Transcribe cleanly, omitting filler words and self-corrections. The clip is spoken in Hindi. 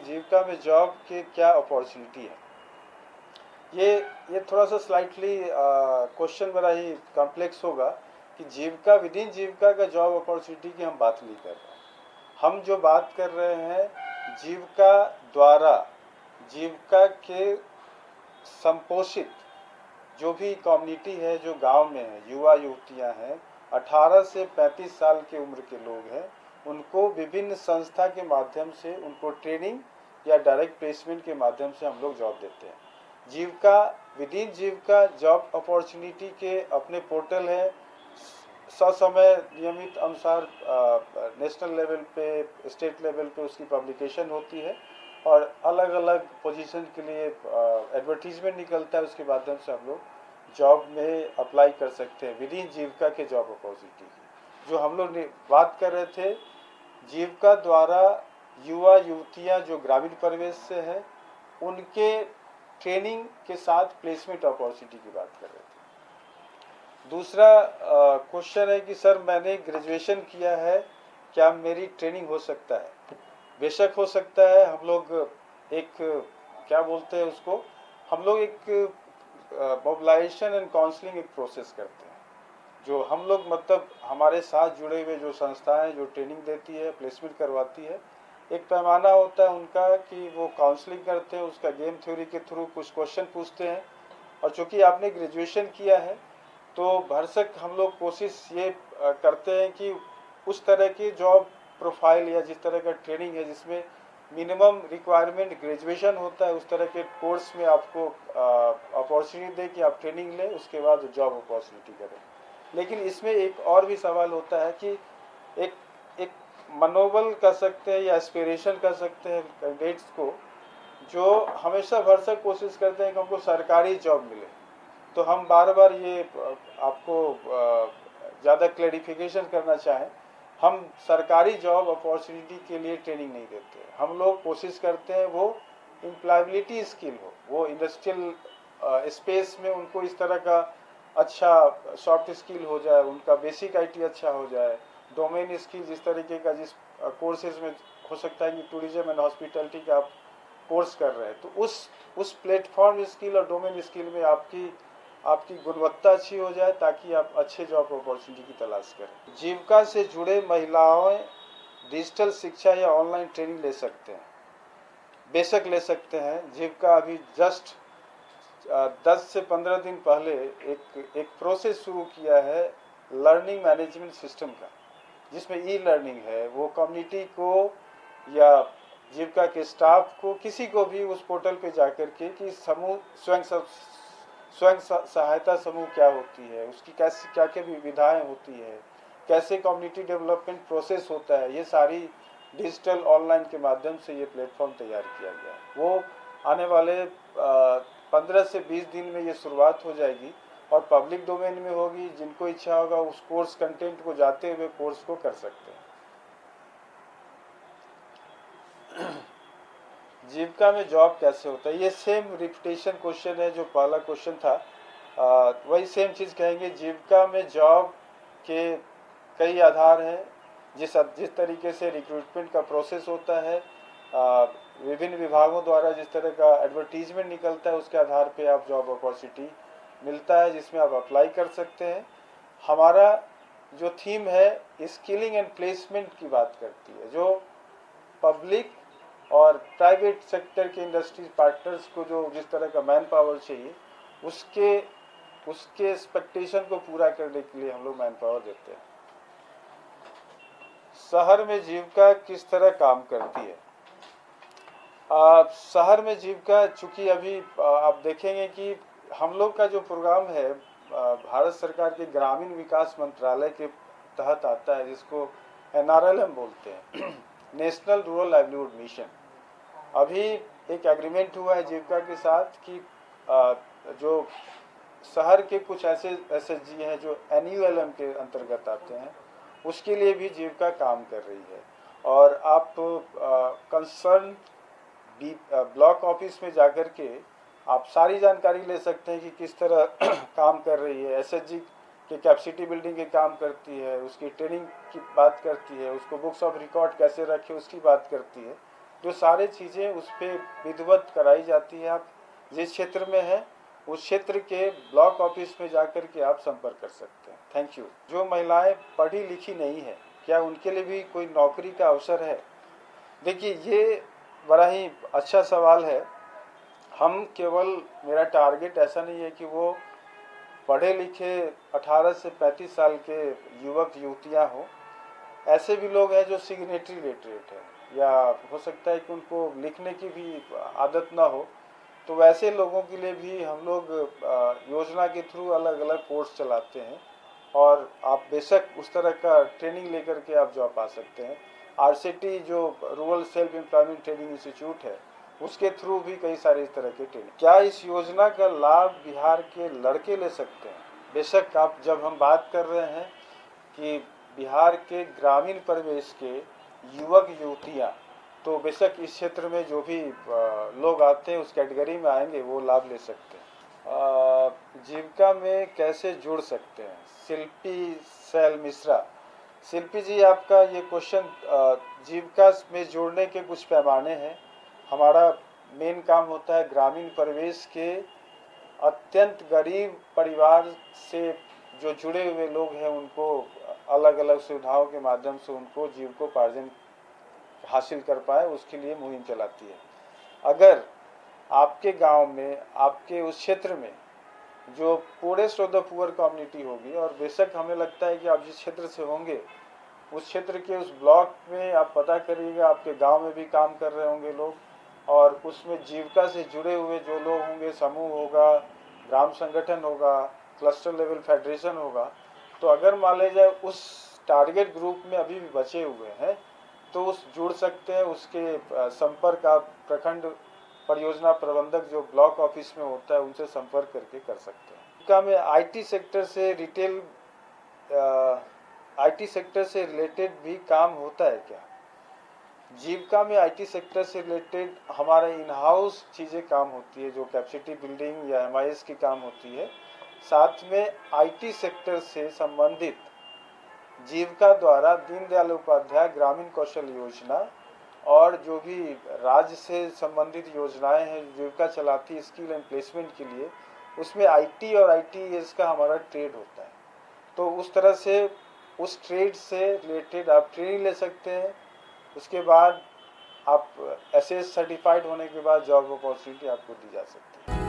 जीविका में जॉब के क्या अपॉर्चुनिटी है। ये थोड़ा सा स्लाइटली क्वेश्चन बड़ा ही कॉम्प्लेक्स होगा कि जीविका विद इन जीविका का जॉब अपॉर्चुनिटी की हम बात नहीं कर रहे हैं। हम जो बात कर रहे हैं जीविका द्वारा जीविका के संपोषित जो भी कम्युनिटी है, जो गांव में है, युवा युवतियां हैं, 18 से 35 साल की उम्र के लोग हैं, उनको विभिन्न संस्था के माध्यम से उनको ट्रेनिंग या डायरेक्ट प्लेसमेंट के माध्यम से हम लोग जॉब देते हैं। Jeevika with in Jeevika job opportunity के अपने पोर्टल है, ससमय नियमित अनुसार नेशनल लेवल पे, स्टेट लेवल पे उसकी पब्लिकेशन होती है और अलग अलग पोजीशन के लिए एडवर्टीजमेंट निकलता है। उसके माध्यम से हम लोग जॉब में अप्लाई कर सकते हैं विद इन जीविका के जॉब अपॉर्चुनिटी की। जो हम लोग बात कर रहे थे जीविका द्वारा युवा युवतियां जो ग्रामीण परिवेश से है उनके ट्रेनिंग के साथ प्लेसमेंट अपॉर्चुनिटी की बात कर रहे थे। दूसरा क्वेश्चन है कि सर मैंने ग्रेजुएशन किया है, क्या मेरी ट्रेनिंग हो सकता है। बेशक हो सकता है। हम लोग एक क्या बोलते हैं उसको, हम लोग एक मोबिलाइजेशन एंड काउंसलिंग एक प्रोसेस करते हैं। जो हम लोग मतलब हमारे साथ जुड़े हुए जो संस्थाएं जो ट्रेनिंग देती है, प्लेसमेंट करवाती है, एक पैमाना होता है उनका कि वो काउंसलिंग करते हैं, उसका गेम थ्योरी के थ्रू कुछ क्वेश्चन पूछते हैं। और चूँकि आपने ग्रेजुएशन किया है तो भरसक हम लोग कोशिश ये करते हैं कि उस तरह की जॉब प्रोफाइल या जिस तरह का ट्रेनिंग है जिसमें मिनिमम रिक्वायरमेंट ग्रेजुएशन होता है, उस तरह के कोर्स में आपको अपॉर्चुनिटी दे कि आप ट्रेनिंग लें, उसके बाद जॉब अपॉर्चुनिटी करें। लेकिन इसमें एक और भी सवाल होता है कि एक एक मनोबल कर सकते हैं या एस्पिरेशन कर सकते हैं कैंडिडेट्स को, जो हमेशा भरसक कोशिश करते हैं कि हमको सरकारी जॉब मिले। तो हम बार बार ये आपको ज़्यादा क्लैरिफिकेशन करना चाहें, हम सरकारी जॉब अपॉर्चुनिटी के लिए ट्रेनिंग नहीं देते। हम लोग कोशिश करते हैं वो एम्प्लॉयबिलिटी स्किल हो, वो इंडस्ट्रियल स्पेस में उनको इस तरह का अच्छा सॉफ्ट स्किल हो जाए, उनका बेसिक आईटी अच्छा हो जाए, डोमेन स्किल जिस तरीके का जिस कोर्सेज में हो सकता है कि टूरिज्म एंड हॉस्पिटलिटी का आप कोर्स कर रहे हैं, तो उस प्लेटफॉर्म स्किल और डोमेन स्किल में आपकी गुणवत्ता अच्छी हो जाए ताकि आप अच्छे जॉब अपॉर्चुनिटी की तलाश करें। जीविका से जुड़े महिलाएं डिजिटल शिक्षा या ऑनलाइन ट्रेनिंग ले सकते हैं। बेशक ले सकते हैं। जीविका अभी जस्ट 10 से 15 दिन पहले एक प्रोसेस शुरू किया है लर्निंग मैनेजमेंट सिस्टम का, जिसमें ई लर्निंग है। वो कम्युनिटी को या जीविका के स्टाफ को, किसी को भी उस पोर्टल पे जाकर के कि समूह स्वयं सहायता समूह क्या होती है, उसकी कैसे क्या क्या विविधाएँ होती है, कैसे कम्युनिटी डेवलपमेंट प्रोसेस होता है, ये सारी डिजिटल ऑनलाइन के माध्यम से ये प्लेटफॉर्म तैयार किया गया है। वो आने वाले 15 से 20 दिन में ये शुरुआत हो जाएगी और पब्लिक डोमेन में होगी। जिनको इच्छा होगा उस कोर्स कंटेंट को जाते हुए कोर्स को कर सकते हैं। जीविका में जॉब कैसे होता है, ये सेम रिपीटेशन क्वेश्चन है जो पहला क्वेश्चन था। वही सेम चीज़ कहेंगे। जीविका में जॉब के कई आधार हैं। जिस तरीके से रिक्रूटमेंट का प्रोसेस होता है, विभिन्न विभागों द्वारा जिस तरह का एडवर्टीजमेंट निकलता है, उसके आधार पे आप जॉब अपॉर्चुनिटी मिलता है जिसमें आप अप्लाई कर सकते हैं। हमारा जो थीम है स्किलिंग एंड प्लेसमेंट की बात करती है, जो पब्लिक और प्राइवेट सेक्टर के इंडस्ट्री पार्टनर्स को जो जिस तरह का मैन पावर चाहिए, उसके एक्सपेक्टेशन को पूरा करने के लिए हम लोग मैन पावर देते हैं। शहर में जीविका किस तरह काम करती है। शहर में जीविका, चूँकि अभी आप देखेंगे कि हम लोग का जो प्रोग्राम है भारत सरकार के ग्रामीण विकास मंत्रालय के तहत आता है, जिसको NRLM बोलते हैं, नेशनल रूरल लाइवलीहुड मिशन। अभी एक एग्रीमेंट हुआ है जीविका के साथ कि जो शहर के कुछ ऐसे SHG हैं जो NULM के अंतर्गत आते हैं, उसके लिए भी जीविका काम कर रही है। और आप कंसर्न ब्लॉक ऑफिस में जाकर के आप सारी जानकारी ले सकते हैं कि किस तरह काम कर रही है। SHG की कैपेसिटी बिल्डिंग के काम करती है, उसकी ट्रेनिंग की बात करती है, उसको बुक्स ऑफ रिकॉर्ड कैसे रखे उसकी बात करती है। जो सारे चीज़ें उस पर विधिवत कराई जाती है। आप जिस क्षेत्र में हैं उस क्षेत्र के ब्लॉक ऑफिस में जाकर के आप संपर्क कर सकते हैं। Thank you. जो महिलाएं पढ़ी लिखी नहीं है, क्या उनके लिए भी कोई नौकरी का अवसर है? देखिए, ये बड़ा ही अच्छा सवाल है। हम केवल, मेरा टारगेट ऐसा नहीं है कि वो पढ़े लिखे 18 से 35 साल के युवक युवतियां हों। ऐसे भी लोग हैं जो सिग्नेटरी लिटरेट है, या हो सकता है कि उनको लिखने की भी आदत ना हो, तो वैसे लोगों के लिए भी हम लोग योजना के थ्रू अलग अलग कोर्स चलाते हैं, और आप बेशक उस तरह का ट्रेनिंग लेकर के आप जॉब पा सकते हैं। आरसीटी जो rural self employment training institute है, उसके थ्रू भी कई सारे इस तरह के ट्रेनिंग। क्या इस योजना का लाभ बिहार के लड़के ले सकते हैं? बेशक, आप जब हम बात कर रहे हैं कि बिहार के ग्रामीण परिवेश के युवक युवतियाँ, तो बेशक इस क्षेत्र में जो भी लोग आते हैं उस कैटेगरी में आएंगे, वो लाभ ले सकते हैं। जीविका में कैसे जुड़ सकते हैं? शिल्पी सैल मिश्रा। शिल्पी जी, आपका ये क्वेश्चन, जीविका में जोड़ने के कुछ पैमाने हैं। हमारा मेन काम होता है ग्रामीण परिवेश के अत्यंत गरीब परिवार से जो जुड़े हुए लोग हैं, उनको अलग अलग सुविधाओं के माध्यम से उनको जीविकोपार्जन हासिल कर पाए, उसके लिए मुहिम चलाती है। अगर आपके गांव में, आपके उस क्षेत्र में जो forest of the poor community होगी, और बेशक हमें लगता है कि आप जिस क्षेत्र से होंगे उस क्षेत्र के उस ब्लॉक में आप पता करिएगा, आपके गांव में भी काम कर रहे होंगे लोग, और उसमें जीविका से जुड़े हुए जो लोग होंगे, समूह होगा, ग्राम संगठन होगा, क्लस्टर लेवल फेडरेशन होगा, तो अगर मान लिया जाए उस टारगेट ग्रुप में अभी भी बचे हुए हैं, तो उस जुड़ सकते हैं। उसके संपर्क आप प्रखंड परियोजना प्रबंधक जो ब्लॉक ऑफिस में होता है उनसे संपर्क करके कर सकते हैं। जीविका में आईटी सेक्टर से रिटेल, आईटी सेक्टर से रिलेटेड भी काम होता है क्या? जीविका में आईटी सेक्टर से रिलेटेड हमारे इन हाउस चीज़ें काम होती है, जो कैपेसिटी बिल्डिंग या एमआईएस की काम होती है। साथ में आईटी सेक्टर से संबंधित जीविका द्वारा दीनदयाल उपाध्याय ग्रामीण कौशल योजना और जो भी राज्य से संबंधित योजनाएं हैं जीविका चलाती है स्किल एंड प्लेसमेंट के लिए, उसमें आईटी और आईटीएस का हमारा ट्रेड होता है। तो उस तरह से उस ट्रेड से रिलेटेड आप ट्रेनिंग ले सकते हैं। उसके बाद आप एसएस सर्टिफाइड होने के बाद जॉब अपॉर्चुनिटी आपको दी जा सकती है।